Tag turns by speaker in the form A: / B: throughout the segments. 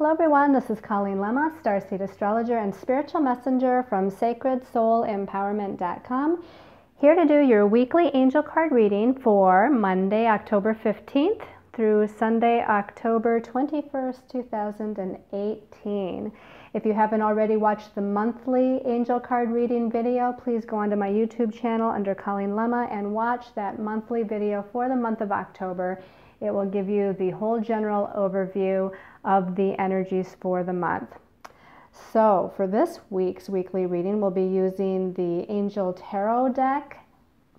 A: Hello everyone, this is Colleen Lemma, Starseed Astrologer and Spiritual Messenger from SacredSoulEmpowerment.com, here to do your weekly angel card reading for Monday, October 15th through Sunday, October 21st, 2018. If you haven't already watched the monthly angel card reading video, please go onto my YouTube channel under Colleen Lemma and watch that monthly video for the month of October. It will give you the whole general overview of the energies for the month. So for this week's weekly reading, we'll be using the Angel Tarot deck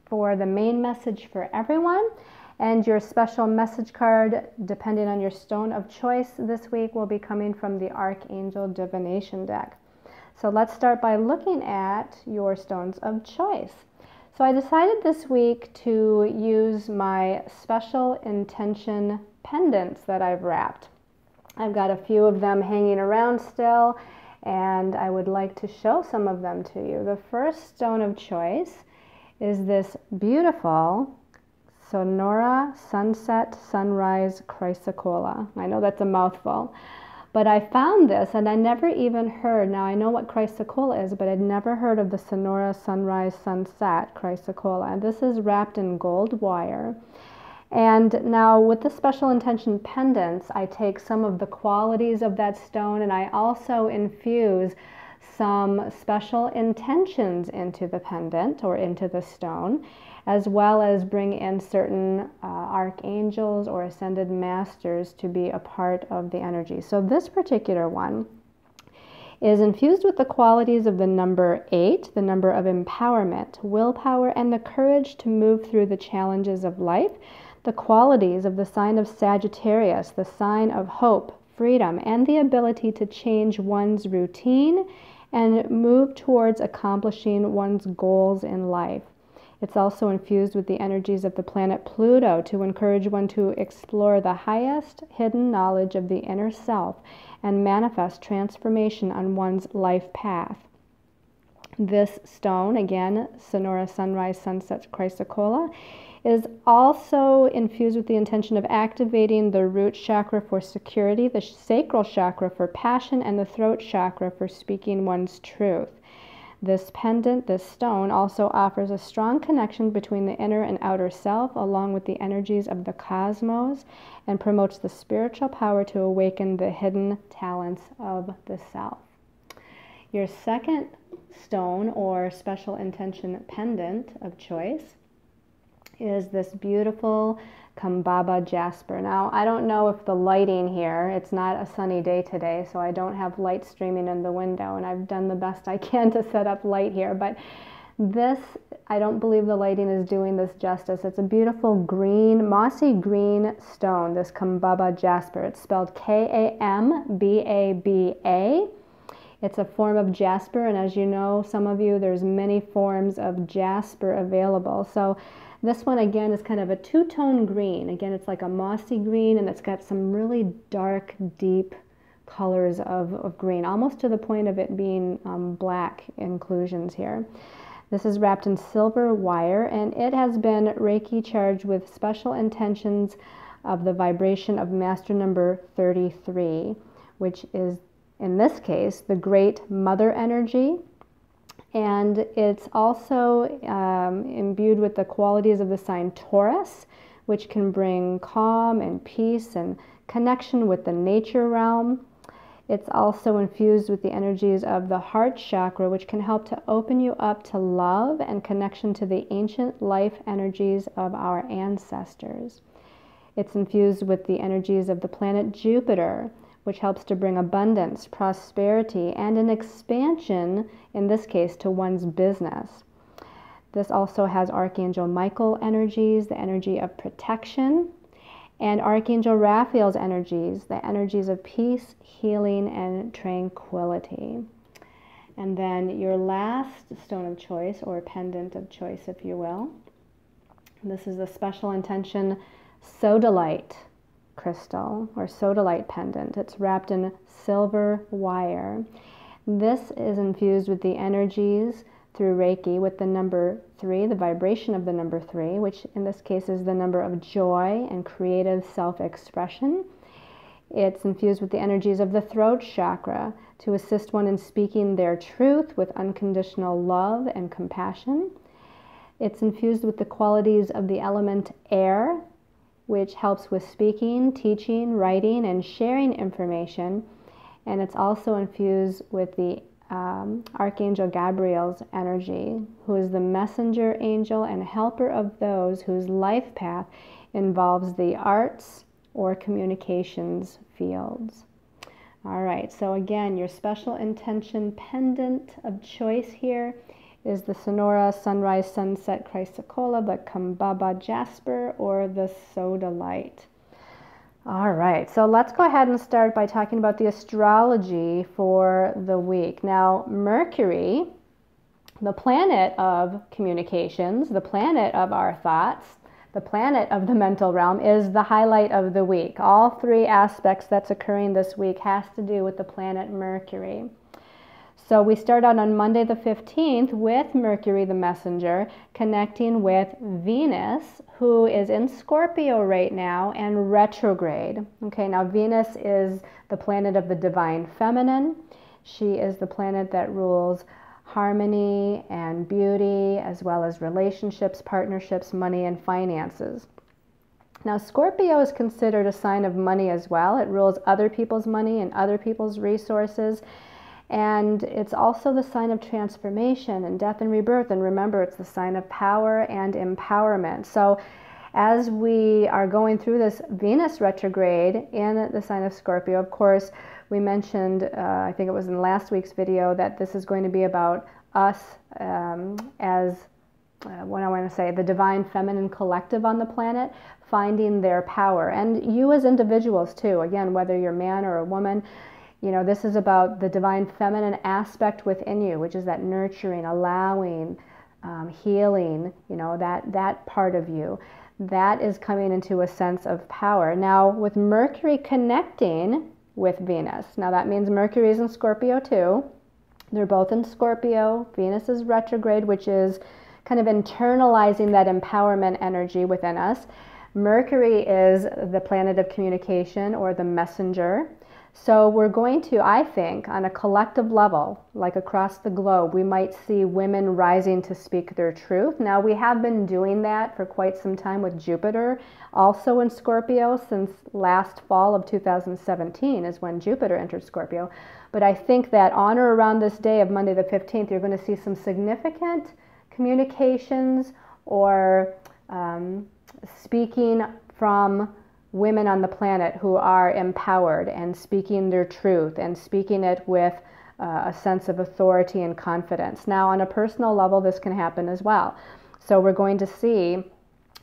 A: for the main message for everyone. And your special message card, depending on your stone of choice this week, will be coming from the Archangel Divination deck. So let's start by looking at your stones of choice. So I decided this week to use my special intention pendants that I've wrapped. I've got a few of them hanging around still, and I would like to show some of them to you. The first stone of choice is this beautiful Sonora Sunset Sunrise Chrysocolla. I know that's a mouthful, but I found this and I never even heard, now I know what Chrysocolla is, but I'd never heard of the Sonora Sunrise Sunset Chrysocolla. And this is wrapped in gold wire. And now with the special intention pendants, I take some of the qualities of that stone and I also infuse some special intentions into the pendant or into the stone, as well as bring in certain archangels or ascended masters to be a part of the energy. So this particular one is infused with the qualities of the number 8, the number of empowerment, willpower, and the courage to move through the challenges of life, the qualities of the sign of Sagittarius, the sign of hope, freedom, and the ability to change one's routine and move towards accomplishing one's goals in life. It's also infused with the energies of the planet Pluto to encourage one to explore the highest hidden knowledge of the inner self and manifest transformation on one's life path. This stone, again, Sonora Sunrise Sunset Chrysocolla, is also infused with the intention of activating the root chakra for security, the sacral chakra for passion, and the throat chakra for speaking one's truth. This pendant, this stone, also offers a strong connection between the inner and outer self, along with the energies of the cosmos, and promotes the spiritual power to awaken the hidden talents of the self. Your second stone or special intention pendant of choice is this beautiful Kambaba jasper. Now, I don't know if the lighting here, it's not a sunny day today, so I don't have light streaming in the window, and I've done the best I can to set up light here, but this, I don't believe the lighting is doing this justice. It's a beautiful green, mossy green stone, this Kambaba jasper. It's spelled K-A-M-B-A-B-A. It's a form of jasper, and as you know, some of you, there's many forms of jasper available. So this one, again, is kind of a two-tone green. Again, it's like a mossy green, and it's got some really dark, deep colors of green, almost to the point of it being black inclusions here. This is wrapped in silver wire, and it has been Reiki charged with special intentions of the vibration of master number 33, which is, in this case, the great mother energy. And it's also imbued with the qualities of the sign Taurus, which can bring calm and peace and connection with the nature realm. It's also infused with the energies of the heart chakra, which can help to open you up to love and connection to the ancient life energies of our ancestors. It's infused with the energies of the planet Jupiter, which helps to bring abundance, prosperity, and an expansion, in this case, to one's business. This also has Archangel Michael energies, the energy of protection, and Archangel Raphael's energies, the energies of peace, healing, and tranquility. And then your last stone of choice, or pendant of choice, if you will. This is a special intention sodalite crystal or sodalite pendant. It's wrapped in silver wire. This is infused with the energies through Reiki with the number 3, the vibration of the number 3, which in this case is the number of joy and creative self-expression. It's infused with the energies of the throat chakra to assist one in speaking their truth with unconditional love and compassion. It's infused with the qualities of the element air, which helps with speaking, teaching, writing, and sharing information. And it's also infused with the Archangel Gabriel's energy, who is the messenger angel and helper of those whose life path involves the arts or communications fields. All right, so again, your special intention pendant of choice here is the Sonora Sunrise Sunset Chrysocolla, the Kambaba Jasper, or the Sodalite. All right, so let's go ahead and start by talking about the astrology for the week. Now, Mercury, the planet of communications, the planet of our thoughts, the planet of the mental realm, is the highlight of the week. All three aspects that's occurring this week has to do with the planet Mercury. So we start out on Monday the 15th with Mercury the messenger connecting with Venus, who is in Scorpio right now and retrograde. Okay, now Venus is the planet of the divine feminine. She is the planet that rules harmony and beauty, as well as relationships, partnerships, money, and finances. Now, Scorpio is considered a sign of money as well. It rules other people's money and other people's resources. And it's also the sign of transformation and death and rebirth. And remember, it's the sign of power and empowerment. So as we are going through this Venus retrograde in the sign of Scorpio, of course, we mentioned, I think it was in last week's video, that this is going to be about us as, what I want to say, the divine feminine collective on the planet, finding their power. And you as individuals too, again, whether you're a man or a woman, you know, this is about the divine feminine aspect within you, which is that nurturing, allowing, healing, you know, that part of you. That is coming into a sense of power. Now, with Mercury connecting with Venus, now that means Mercury is in Scorpio too. They're both in Scorpio. Venus is retrograde, which is kind of internalizing that empowerment energy within us. Mercury is the planet of communication, or the messenger. So we're going to, I think, on a collective level, like across the globe, we might see women rising to speak their truth. Now, we have been doing that for quite some time with Jupiter, also in Scorpio, since last fall of 2017 is when Jupiter entered Scorpio. But I think that on or around this day of Monday the 15th, you're going to see some significant communications or speaking from women on the planet who are empowered and speaking their truth and speaking it with a sense of authority and confidence. Now, on a personal level, this can happen as well. So we're going to see,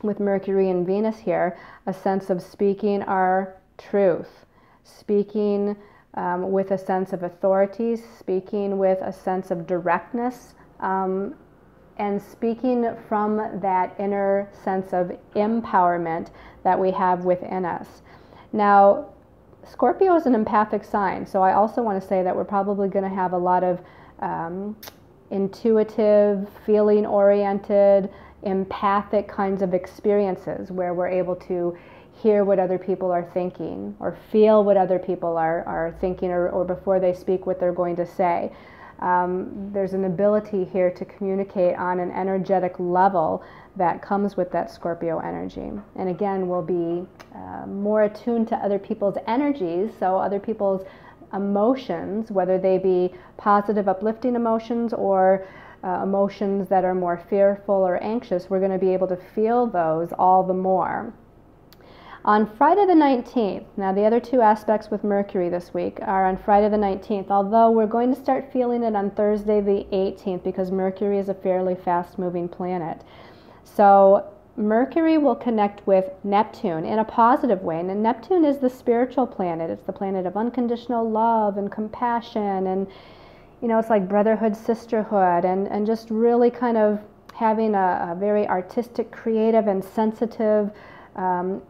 A: with Mercury and Venus here, a sense of speaking our truth, speaking with a sense of authority, speaking with a sense of directness, and speaking from that inner sense of empowerment that we have within us. Now, Scorpio is an empathic sign, so I also want to say that we're probably going to have a lot of intuitive, feeling-oriented, empathic kinds of experiences where we're able to hear what other people are thinking or feel what other people are thinking, or before they speak what they're going to say. There's an ability here to communicate on an energetic level that comes with that Scorpio energy. And again, we'll be more attuned to other people's energies, so other people's emotions, whether they be positive, uplifting emotions or emotions that are more fearful or anxious, we're going to be able to feel those all the more. On Friday the 19th, now the other two aspects with Mercury this week are on Friday the 19th, although we're going to start feeling it on Thursday the 18th because Mercury is a fairly fast-moving planet. So Mercury will connect with Neptune in a positive way, and Neptune is the spiritual planet. It's the planet of unconditional love and compassion, and you know, it's like brotherhood, sisterhood, and just really kind of having a very artistic, creative, and sensitive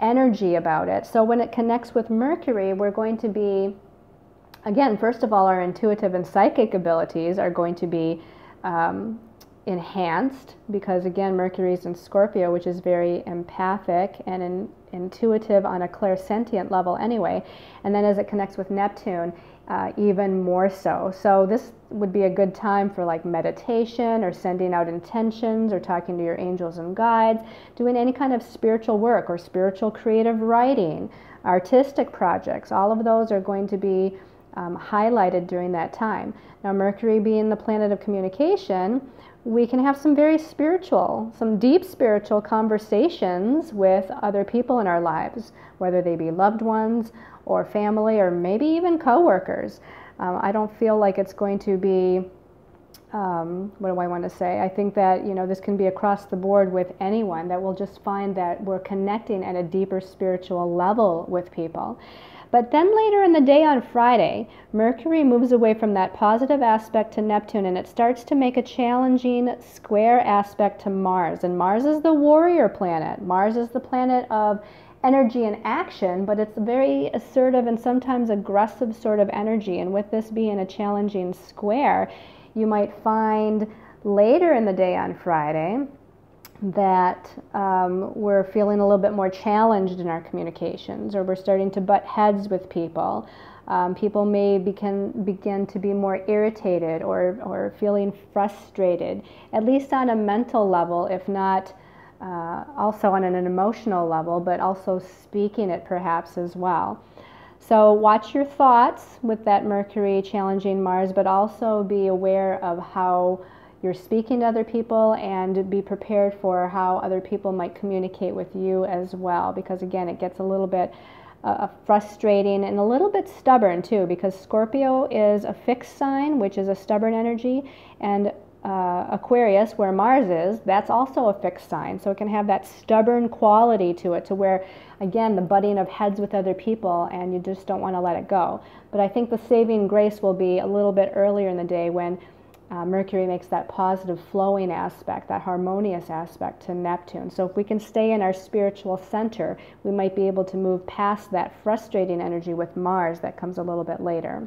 A: energy about it. So when it connects with Mercury, we're going to be, again, first of all, our intuitive and psychic abilities are going to be enhanced, because again, Mercury is in Scorpio, which is very empathic and intuitive on a clairsentient level anyway. And then as it connects with Neptune, even more so. So this would be a good time for like meditation or sending out intentions or talking to your angels and guides, doing any kind of spiritual work or spiritual creative writing, artistic projects. All of those are going to be highlighted during that time. Now, Mercury being the planet of communication, we can have some very spiritual, some deep spiritual conversations with other people in our lives, whether they be loved ones or family or maybe even coworkers. I don't feel like it's going to be, what do I want to say? I think that, you know, this can be across the board with anyone, that we'll just find that we're connecting at a deeper spiritual level with people. But then later in the day on Friday, Mercury moves away from that positive aspect to Neptune, and it starts to make a challenging square aspect to Mars. And Mars is the warrior planet. Mars is the planet of energy and action, but it's a very assertive and sometimes aggressive sort of energy. And with this being a challenging square, you might find later in the day on Friday that we're feeling a little bit more challenged in our communications, or we're starting to butt heads with people. People may begin to be more irritated or feeling frustrated, at least on a mental level, if not also on an emotional level, but also speaking it perhaps as well. So watch your thoughts with that Mercury challenging Mars, but also be aware of how you're speaking to other people, and be prepared for how other people might communicate with you as well, because again, it gets a little bit frustrating and a little bit stubborn too, because Scorpio is a fixed sign, which is a stubborn energy, and Aquarius, where Mars is, that's also a fixed sign, so it can have that stubborn quality to it, to where, again, the butting of heads with other people, and you just don't want to let it go. But I think the saving grace will be a little bit earlier in the day, when Mercury makes that positive flowing aspect, that harmonious aspect to Neptune. So if we can stay in our spiritual center, we might be able to move past that frustrating energy with Mars that comes a little bit later.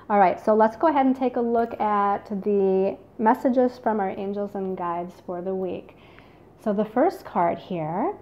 A: All right, so let's go ahead and take a look at the messages from our angels and guides for the week. So the first card here,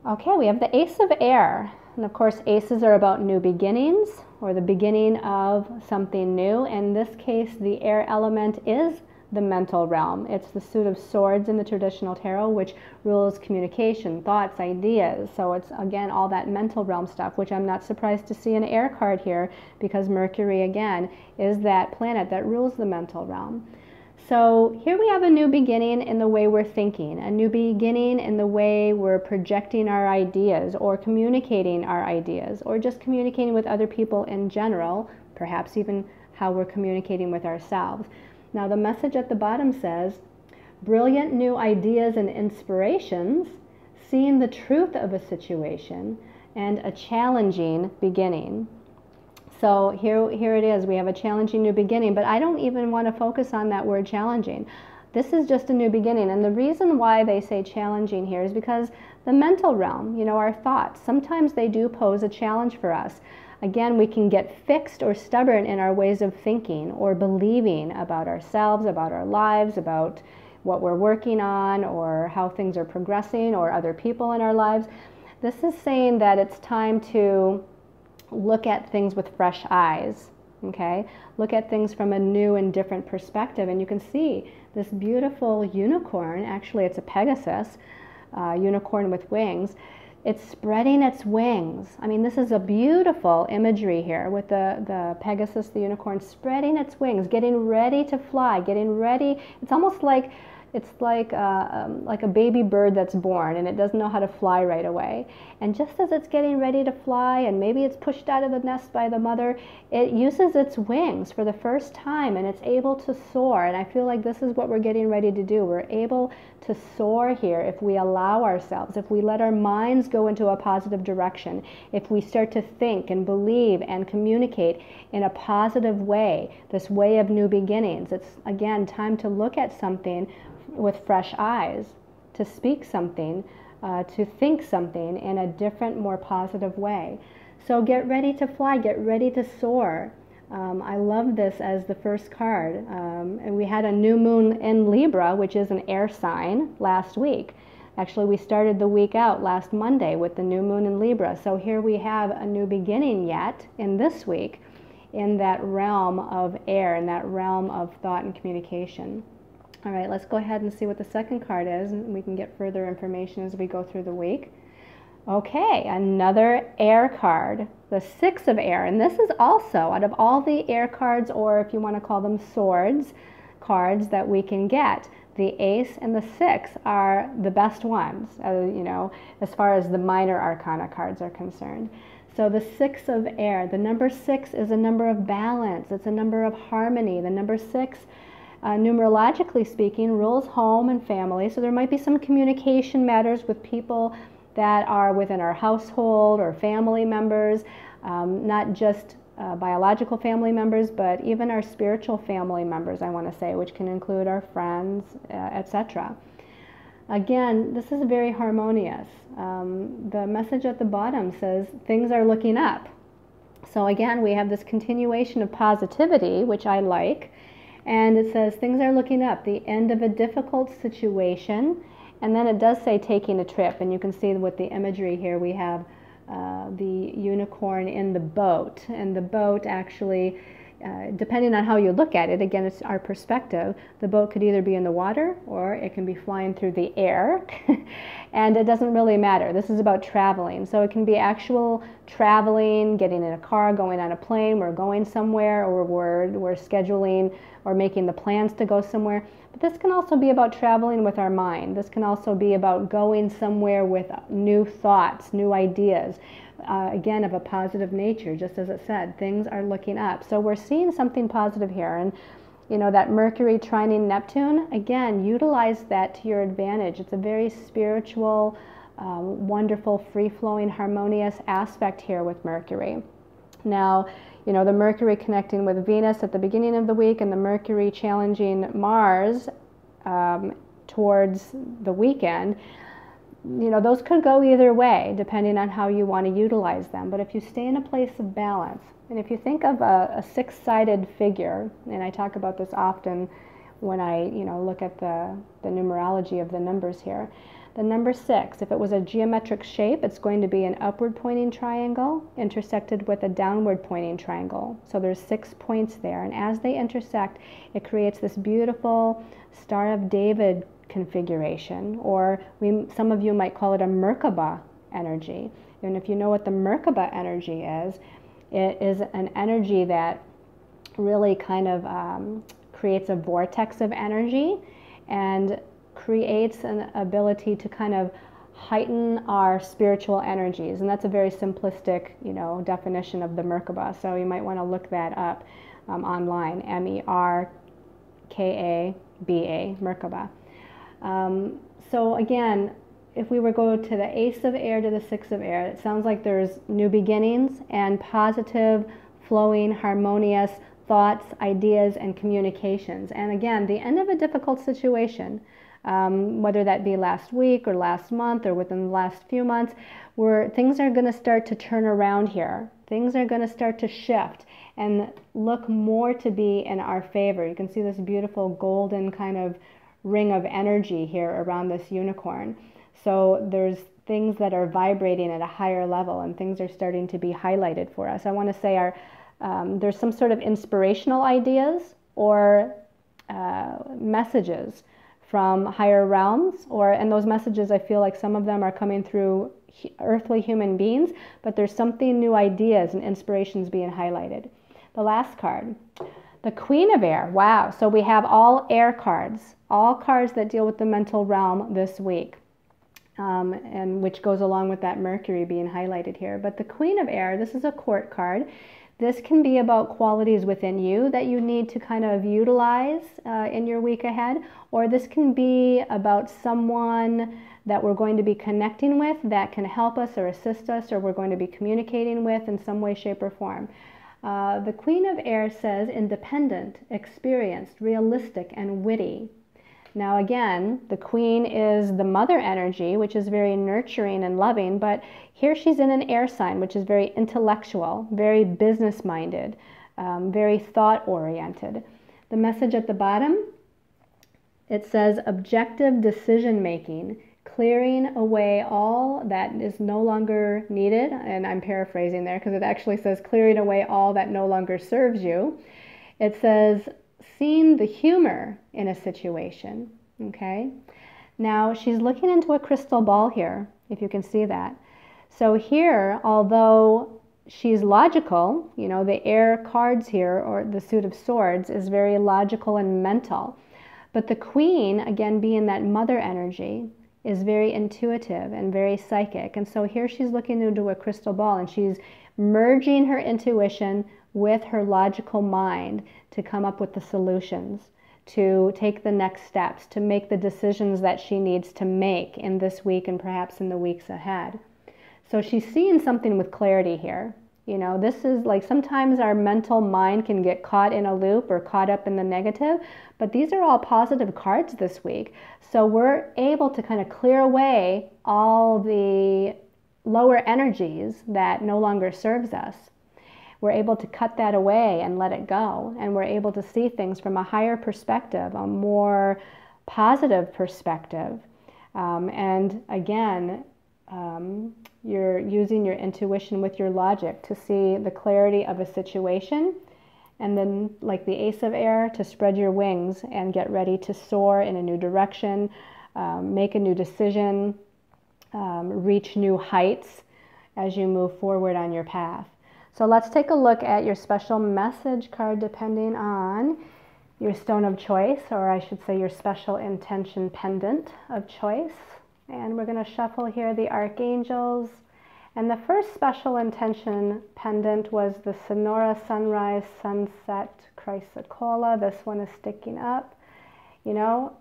A: okay, we have the Ace of Air. And of course, aces are about new beginnings, or the beginning of something new. In this case, the air element is the mental realm. It's the suit of swords in the traditional tarot, which rules communication, thoughts, ideas. So it's, again, all that mental realm stuff, which I'm not surprised to see an air card here, because Mercury, again, is that planet that rules the mental realm. So here we have a new beginning in the way we're thinking, a new beginning in the way we're projecting our ideas or communicating our ideas, or just communicating with other people in general, perhaps even how we're communicating with ourselves. Now the message at the bottom says, brilliant new ideas and inspirations, seeing the truth of a situation, and a challenging beginning. So here it is. We have a challenging new beginning, but I don't even want to focus on that word challenging. This is just a new beginning. And the reason why they say challenging here is because the mental realm, you know, our thoughts, sometimes they do pose a challenge for us. Again, we can get fixed or stubborn in our ways of thinking or believing about ourselves, about our lives, about what we're working on, or how things are progressing, or other people in our lives. This is saying that it's time to look at things with fresh eyes, okay? Look at things from a new and different perspective. And you can see this beautiful unicorn, actually it's a Pegasus, unicorn with wings. It's spreading its wings. I mean, this is a beautiful imagery here with the Pegasus, the unicorn, spreading its wings, getting ready to fly, getting ready. It's almost like a baby bird that's born and it doesn't know how to fly right away. And just as it's getting ready to fly, and maybe it's pushed out of the nest by the mother, it uses its wings for the first time and it's able to soar. And I feel like this is what we're getting ready to do. We're able to soar here if we allow ourselves, if we let our minds go into a positive direction, if we start to think and believe and communicate in a positive way, this way of new beginnings. It's, again, time to look at something with fresh eyes, to speak something, to think something in a different, more positive way. So get ready to fly, get ready to soar. I love this as the first card. And we had a new moon in Libra, which is an air sign, last week. Actually, we started the week out last Monday with the new moon in Libra. So here we have a new beginning yet in this week in that realm of air, in that realm of thought and communication. All right, let's go ahead and see what the second card is, and we can get further information as we go through the week. Okay, another air card, the Six of Air, and this is also, out of all the air cards, or if you want to call them swords cards that we can get, the Ace and the Six are the best ones, you know, as far as the minor arcana cards are concerned. So the Six of Air, the number 6 is a number of balance. It's a number of harmony. The number 6, numerologically speaking, rules home and family. So there might be some communication matters with people that are within our household or family members, not just biological family members, but even our spiritual family members, I want to say, which can include our friends, etc. Again, this is very harmonious. The message at the bottom says things are looking up. So again, we have this continuation of positivity, which I like, and it says things are looking up, the end of a difficult situation, and then it does say taking a trip, and you can see with the imagery here we have the unicorn in the boat, and the boat actually, depending on how you look at it, again, it's our perspective, the boat could either be in the water or it can be flying through the air, and it doesn't really matter. This is about traveling, so it can be actual traveling, getting in a car, going on a plane, we're going somewhere, or we're scheduling or making the plans to go somewhere. But this can also be about traveling with our mind. This can also be about going somewhere with new thoughts, new ideas, again, of a positive nature, just as it said, things are looking up. So we're seeing something positive here. And, you know, that Mercury trining Neptune, again, utilize that to your advantage. It's a very spiritual, wonderful, free-flowing, harmonious aspect here with Mercury. Now, you know, the Mercury connecting with Venus at the beginning of the week and the Mercury challenging Mars towards the weekend, you know, those could go either way depending on how you want to utilize them. But if you stay in a place of balance, and if you think of a six-sided figure, and I talk about this often when I, you know, look at the numerology of the numbers here, the number 6, if it was a geometric shape, it's going to be an upward pointing triangle intersected with a downward pointing triangle. So there's 6 points there, and as they intersect, it creates this beautiful Star of David configuration, or some of you might call it a Merkaba energy. And if you know what the Merkaba energy is, it is an energy that really kind of creates a vortex of energy and creates an ability to kind of heighten our spiritual energies. And that's a very simplistic, you know, definition of the Merkaba. So you might want to look that up online, Merkaba, Merkaba. So again, if we were to go to the Ace of Air to the Six of Air, it sounds like there's new beginnings and positive, flowing, harmonious thoughts, ideas, and communications. And again, the end of a difficult situation, whether that be last week or last month or within the last few months, where things are going to start to turn around here. Things are going to start to shift and look more to be in our favor. You can see this beautiful golden kind of ring of energy here around this unicorn. So there's things that are vibrating at a higher level, and things are starting to be highlighted for us. I want to say there's some sort of inspirational ideas or messages from higher realms, and those messages, I feel like some of them are coming through earthly human beings, but there's something new, ideas and inspirations being highlighted. The last card, the Queen of Air. Wow, so we have all air cards, all cards that deal with the mental realm this week, and which goes along with that Mercury being highlighted here. But the Queen of Air, this is a court card. This can be about qualities within you that you need to kind of utilize in your week ahead, or this can be about someone that we're going to be connecting with that can help us or assist us, or we're going to be communicating with in some way, shape, or form. The Queen of Air says independent, experienced, realistic, and witty. Now again, the Queen is the mother energy, which is very nurturing and loving, but here she's in an air sign, which is very intellectual, very business-minded, very thought-oriented. The message at the bottom, it says objective decision-making, clearing away all that is no longer needed, and I'm paraphrasing there because it actually says clearing away all that no longer serves you. It says seeing the humor in a situation, okay? Now, she's looking into a crystal ball here, if you can see that. So here, although she's logical, you know, the air cards here, or the Suit of Swords, is very logical and mental. But the Queen, again, being that mother energy, is very intuitive and very psychic. And so here she's looking into a crystal ball and she's merging her intuition with her logical mind to come up with the solutions, to take the next steps, to make the decisions that she needs to make in this week and perhaps in the weeks ahead. So she's seeing something with clarity here. You know, this is like sometimes our mental mind can get caught in a loop or caught up in the negative, but these are all positive cards this week. So we're able to kind of clear away all the lower energies that no longer serves us. We're able to cut that away and let it go. And we're able to see things from a higher perspective, a more positive perspective. And again, you're using your intuition with your logic to see the clarity of a situation, and then, like the Ace of Air, to spread your wings and get ready to soar in a new direction, make a new decision, reach new heights as you move forward on your path. So let's take a look at your special message card depending on your stone of choice, or I should say your special intention pendant of choice. And we're going to shuffle here the archangels. And the first special intention pendant was the Sonora Sunrise Sunset Chrysocolla. This one is sticking up. You know,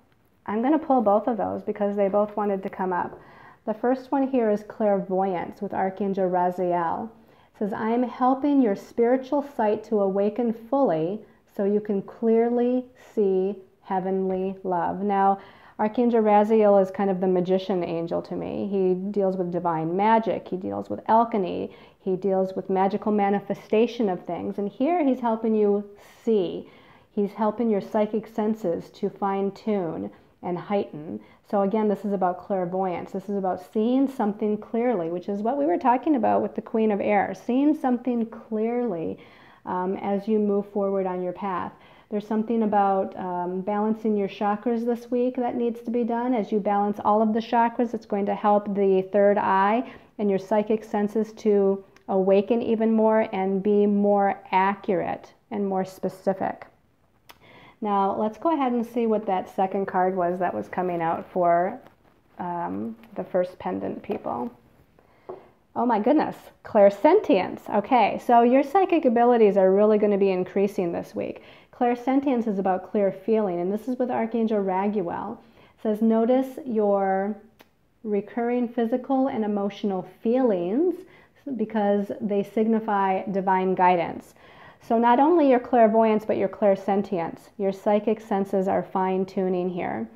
A: I'm going to pull both of those because they both wanted to come up. The first one here is clairvoyance with Archangel Raziel. It says, I am helping your spiritual sight to awaken fully so you can clearly see heavenly love. Now, Archangel Raziel is kind of the magician angel to me. He deals with divine magic. He deals with alchemy. He deals with magical manifestation of things. And here he's helping you see. He's helping your psychic senses to fine-tune and heighten. So again, this is about clairvoyance. This is about seeing something clearly, which is what we were talking about with the Queen of Air. Seeing something clearly as you move forward on your path. There's something about balancing your chakras this week that needs to be done. As you balance all of the chakras, it's going to help the third eye and your psychic senses to awaken even more and be more accurate and more specific. Now, let's go ahead and see what that second card was that was coming out for the first pendant people. Oh my goodness, clairsentience. Okay, so your psychic abilities are really going to be increasing this week. Clairsentience is about clear feeling, and this is with Archangel Raguel. It says, notice your recurring physical and emotional feelings because they signify divine guidance. So not only your clairvoyance, but your clairsentience. Your psychic senses are fine-tuning here.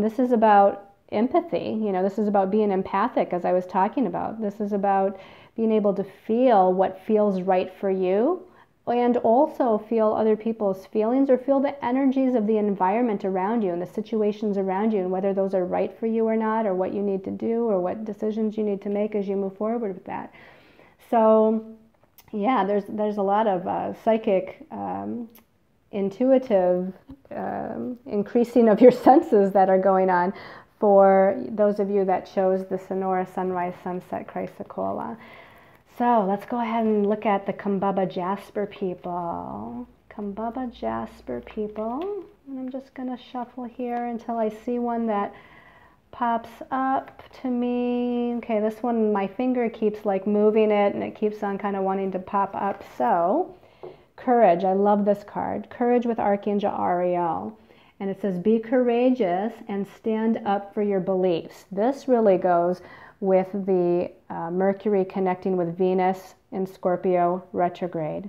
A: This is about empathy. You know, this is about being empathic, as I was talking about. This is about being able to feel what feels right for you, and also feel other people's feelings, or feel the energies of the environment around you and the situations around you, and whether those are right for you or not, or what you need to do, or what decisions you need to make as you move forward with that. So yeah, there's a lot of psychic, intuitive increasing of your senses that are going on for those of you that chose the Sonora Sunrise Sunset Chrysocolla. So let's go ahead and look at the Kumbaba Jasper people. Kumbaba Jasper people. And I'm just going to shuffle here until I see one that pops up to me. Okay, this one, my finger keeps like moving it and it keeps on kind of wanting to pop up. So, courage. I love this card. Courage with Archangel Ariel. And it says, be courageous and stand up for your beliefs. This really goes with the Mercury connecting with Venus in Scorpio retrograde.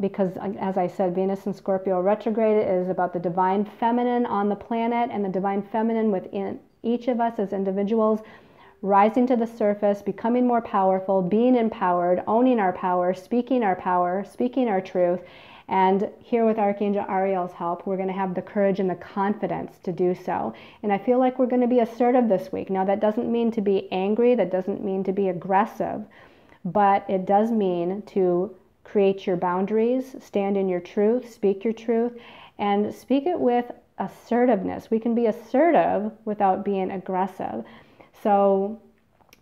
A: Because, as I said, Venus in Scorpio retrograde is about the divine feminine on the planet, and the divine feminine within each of us as individuals rising to the surface, becoming more powerful, being empowered, owning our power, speaking our truth. And here with Archangel Ariel's help, we're going to have the courage and the confidence to do so. And I feel like we're going to be assertive this week. Now, that doesn't mean to be angry, that doesn't mean to be aggressive, but it does mean to create your boundaries, stand in your truth, and speak it with assertiveness. We can be assertive without being aggressive. So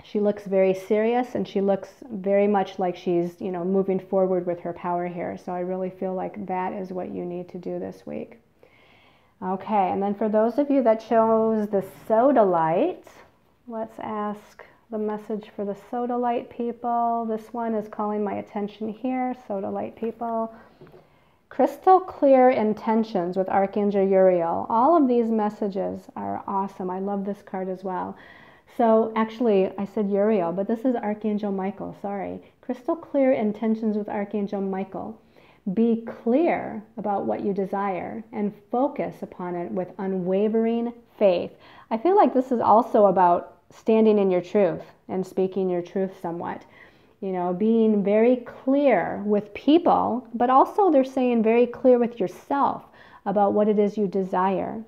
A: she looks very serious, and she looks very much like she's, moving forward with her power here. So I really feel like that is what you need to do this week. Okay, and then for those of you that chose the sodalite, let's ask the message for the sodalite people. This one is calling my attention here, sodalite people. Crystal clear intentions with Archangel Uriel. All of these messages are awesome. I love this card as well. So actually, I said Uriel, but this is Archangel Michael, sorry. Crystal clear intentions with Archangel Michael. Be clear about what you desire and focus upon it with unwavering faith. I feel like this is also about standing in your truth and speaking your truth somewhat. Being very clear with people, but also they're saying very clear with yourself about what it is you desire.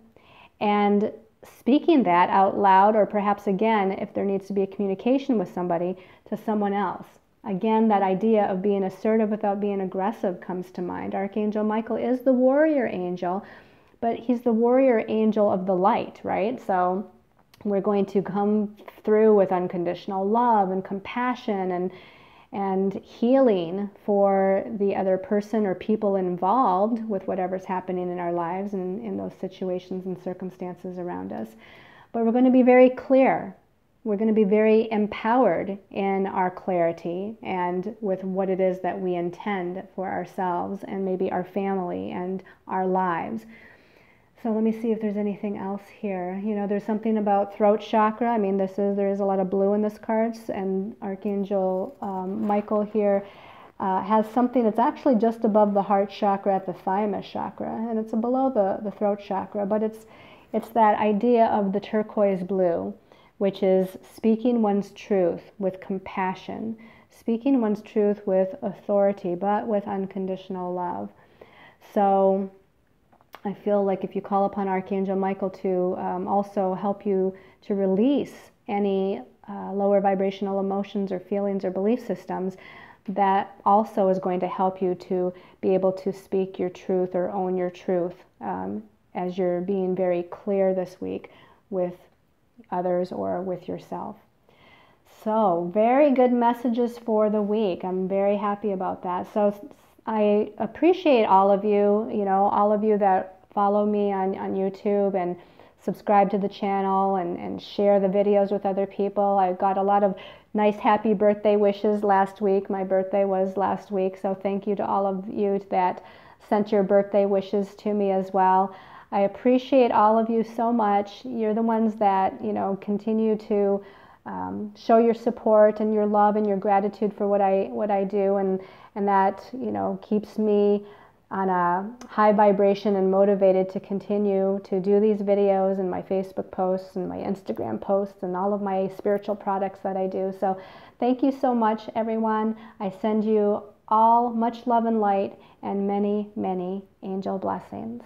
A: And speaking that out loud, or perhaps again, if there needs to be a communication with somebody, to someone else. Again, that idea of being assertive without being aggressive comes to mind. Archangel Michael is the warrior angel, but he's the warrior angel of the light, right? So we're going to come through with unconditional love and compassion and healing for the other person or people involved with whatever's happening in our lives and in those situations and circumstances around us. But we're going to be very clear. We're going to be very empowered in our clarity and with what it is that we intend for ourselves and maybe our family and our lives. So let me see if there's anything else here. There's something about throat chakra. I mean, there is a lot of blue in this cards, and Archangel Michael here has something that's actually just above the heart chakra at the thymus chakra, and it's below the throat chakra, but it's that idea of the turquoise blue, which is speaking one's truth with compassion, speaking one's truth with authority, but with unconditional love. So I feel like if you call upon Archangel Michael to also help you to release any lower vibrational emotions or feelings or belief systems, that also is going to help you to be able to speak your truth or own your truth as you're being very clear this week with others or with yourself. So very good messages for the week. I'm very happy about that. So I appreciate all of you, all of you that follow me on YouTube and subscribe to the channel and share the videos with other people. I got a lot of nice happy birthday wishes last week. My birthday was last week, so thank you to all of you that sent your birthday wishes to me as well. I appreciate all of you so much. You're the ones that, continue to show your support and your love and your gratitude for what I do, and that keeps me on a high vibration and motivated to continue to do these videos and my Facebook posts and my Instagram posts and all of my spiritual products that I do. So thank you so much, everyone. I send you all much love and light and many, many angel blessings.